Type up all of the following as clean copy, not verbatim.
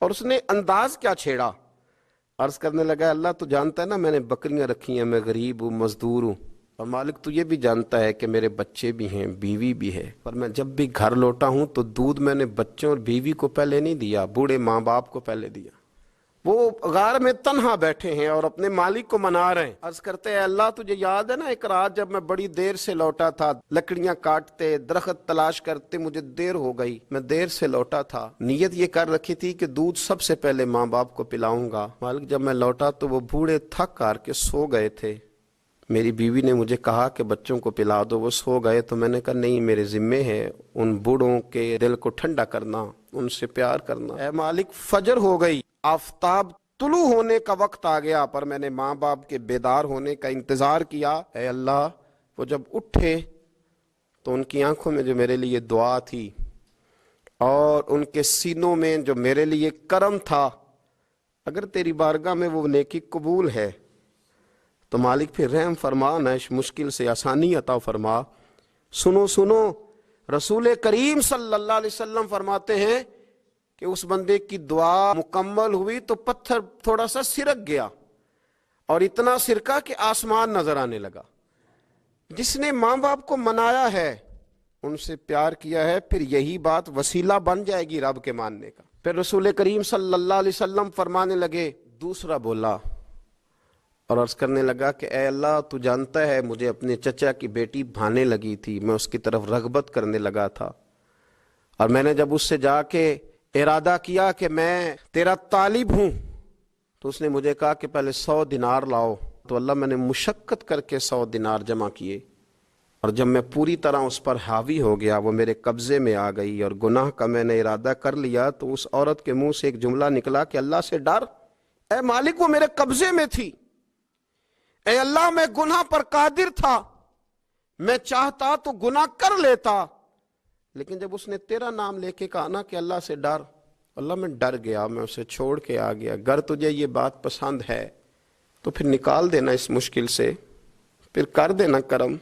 اور اس نے انداز کیا چھیڑا، عرض کرنے لگا اللہ تو جانتا ہے نا میں نے بکریاں رکھی ہیں، میں غریب ہوں، مزدور ہوں، اور مالک تو یہ بھی جانتا ہے کہ میرے بچے بھی ہیں، بیوی بھی ہے، پر میں جب بھی گھر لوٹا ہوں تو دودھ میں نے بچوں اور بیوی کو پہلے نہیں دیا، بوڑھے ماں باپ کو پہلے دیا۔ وہ غار میں تنہا بیٹھے ہیں اور اپنے مالک کو منا رہے ہیں۔ عرض کرتے ہیں اللہ تجھے یاد ہے نا ایک رات جب میں بڑی دیر سے لوٹا تھا، لکڑیاں کاٹتے، درخت تلاش کرتے، مجھے دیر ہو گئی، میں دیر سے لوٹا تھا، نیت یہ کر رکھی تھی کہ دودھ سب سے پہلے ماں باپ کو پلاؤں گا، مالک جب میں لوٹا تو وہ بوڑھے تھک کر کے سو گئے تھے، میری بیوی نے مجھے کہا کہ بچوں کو پلا دو، وہ سو گئے، تو میں نے کہا نہیں، میرے ذمے ہے ان بوڑھوں کے دل کو ٹھنڈا کرنا، ان سے پیار کرنا۔ اے مالک فجر ہو گئی، آفتاب طلوع ہونے کا وقت آ گیا، پر میں نے ماں باپ کے بیدار ہونے کا انتظار کیا۔ اے اللہ وہ جب اٹھے تو ان کی آنکھوں میں جو میرے لیے دعا تھی اور ان کے سینوں میں جو میرے لیے کرم تھا، اگر تیری بارگاہ میں وہ نیکی قبول ہے تو مالک پھر رحم فرما، نہ اس مشکل سے آسانی عطا فرما۔ سنو سنو، رسول کریم صلی اللہ علیہ وسلم فرماتے ہیں کہ اس بندے کی دعا مکمل ہوئی تو پتھر تھوڑا سا سرک گیا، اور اتنا سرکا کہ آسمان نظر آنے لگا۔ جس نے ماں باپ کو منایا ہے، ان سے پیار کیا ہے، پھر یہی بات وسیلہ بن جائے گی رب کے ماننے کا۔ پھر رسول کریم صلی اللہ علیہ وسلم فرمانے لگے، دوسرا بولا اور عرض کرنے لگا کہ اے اللہ تو جانتا ہے مجھے اپنے چچا کی بیٹی بھانے لگی تھی، میں اس کی طرف رغبت کرنے لگا تھا، اور میں نے جب اس سے جا کے ارادہ کیا کہ میں تیرا طالب ہوں تو اس نے مجھے کہا کہ پہلے 100 دینار لاؤ، تو اللہ میں نے مشقت کر کے 100 دینار جمع کیے، اور جب میں پوری طرح اس پر حاوی ہو گیا، وہ میرے قبضے میں آ گئی اور گناہ کا میں نے ارادہ کر لیا، تو اس عورت کے منہ سے ایک جملہ نکلا کہ اللہ سے ڈر۔ اے مالک وہ میرے قبضے میں تھی، اے اللہ میں گناہ پر قادر تھا، میں چاہتا تو گناہ کر لیتا، لیکن جب اس نے تیرا نام لے کے کہا نا کہ اللہ سے ڈر، اللہ میں ڈر گیا، میں اسے چھوڑ کے آ گیا۔ اگر تجھے یہ بات پسند ہے تو پھر نکال دینا اس مشکل سے، پھر کر دینا کرم۔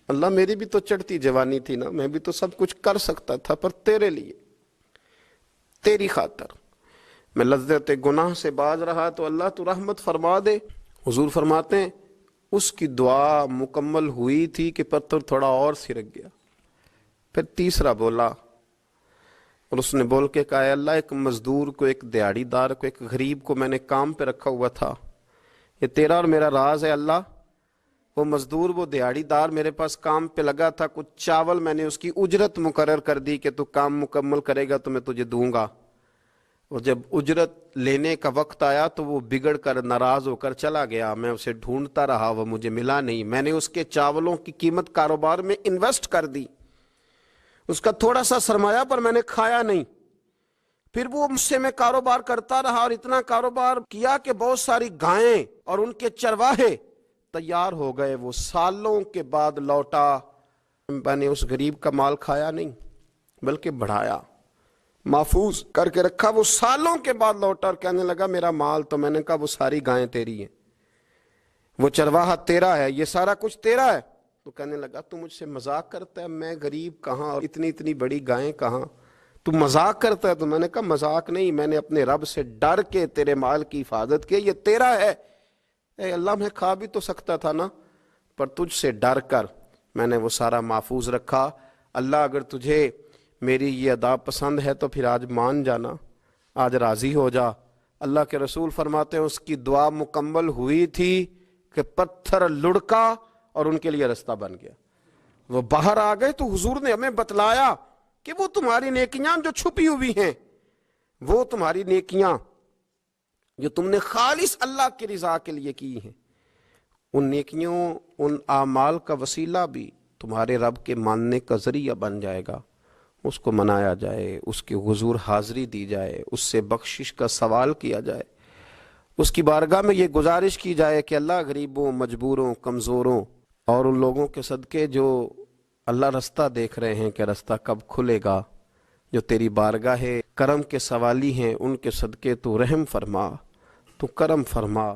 اللہ میری بھی تو چڑھتی جوانی تھی نا، میں بھی تو سب کچھ کر سکتا تھا، پر تیرے لیے، تیری خاطر میں لذت گناہ سے باز رہا، تو اللہ تو رحمت فرما دے۔ حضور فرماتے ہیں اس کی دعا مکمل ہوئی تھی کہ پتھر تھوڑا اور سرک گیا۔ پھر تیسرا بولا اور اس نے بول کے کہا اے اللہ ایک مزدور کو، ایک دیہڑی دار کو، ایک غریب کو میں نے کام پہ رکھا ہوا تھا، یہ تیرا اور میرا راز ہے اللہ۔ وہ مزدور، وہ دیہڑی دار میرے پاس کام پہ لگا تھا، کچھ چاول میں نے اس کی اجرت مقرر کر دی کہ تو کام مکمل کرے گا تو میں تجھے دوں گا، اور جب اجرت لینے کا وقت آیا تو وہ بگڑ کر ناراض ہو کر چلا گیا، میں اسے ڈھونڈتا رہا، وہ مجھے ملا نہیں، میں نے اس کے چاولوں کی قیمت کاروبار میں انویسٹ کر دی، اس کا تھوڑا سا سرمایہ پر میں نے کھایا نہیں، پھر وہ مجھ سے میں کاروبار کرتا رہا اور اتنا کاروبار کیا کہ بہت ساری گائیں اور ان کے چرواہے تیار ہو گئے، وہ سالوں کے بعد لوٹا، میں نے اس غریب کا مال کھایا نہیں بلکہ بڑھایا، محفوظ کر کے رکھا، وہ سالوں کے بعد لوٹا اور کہنے لگا میرا مال، تو میں نے کہا وہ ساری گائیں تیری ہیں، وہ چرواہا تیرا ہے، یہ سارا کچھ تیرا ہے، تو کہنے لگا تو مجھ سے مذاق کرتا ہے، میں غریب کہاں اور اتنی بڑی گائیں کہاں، تو مذاق کرتا ہے؟ تو میں نے کہا مذاق نہیں، میں نے اپنے رب سے ڈر کے تیرے مال کی حفاظت کی، یہ تیرا ہے۔ اے اللہ میں کھا بھی تو سکتا تھا نا، پر تجھ سے ڈر کر میں نے وہ سارا محفوظ رکھا۔ اللہ اگر تجھے میری یہ ادا پسند ہے تو پھر آج مان جانا، آج راضی ہو جا۔ اللہ کے رسول فرماتے ہیں اس کی دعا مکمل ہوئی تھی کہ پتھر لڑکا اور ان کے لیے رستہ بن گیا، وہ باہر آ گئے، تو حضور نے ہمیں بتلایا کہ وہ تمہاری نیکیاں جو چھپی ہوئی ہیں، وہ تمہاری نیکیاں جو تم نے خالص اللہ کی رضا کے لیے کی ہیں، ان نیکیوں، ان اعمال کا وسیلہ بھی تمہارے رب کے ماننے کا ذریعہ بن جائے گا، اس کو منایا جائے، اس کے حضور حاضری دی جائے، اس سے بخشش کا سوال کیا جائے، اس کی بارگاہ میں یہ گزارش کی جائے کہ اللہ غریبوں، مجبوروں، کمزوروں اور ان لوگوں کے صدقے جو اللہ رستہ دیکھ رہے ہیں کہ رستہ کب کھلے گا، جو تیری بارگاہ کرم کے سوالی ہیں، ان کے صدقے تو رحم فرما، تو کرم فرما۔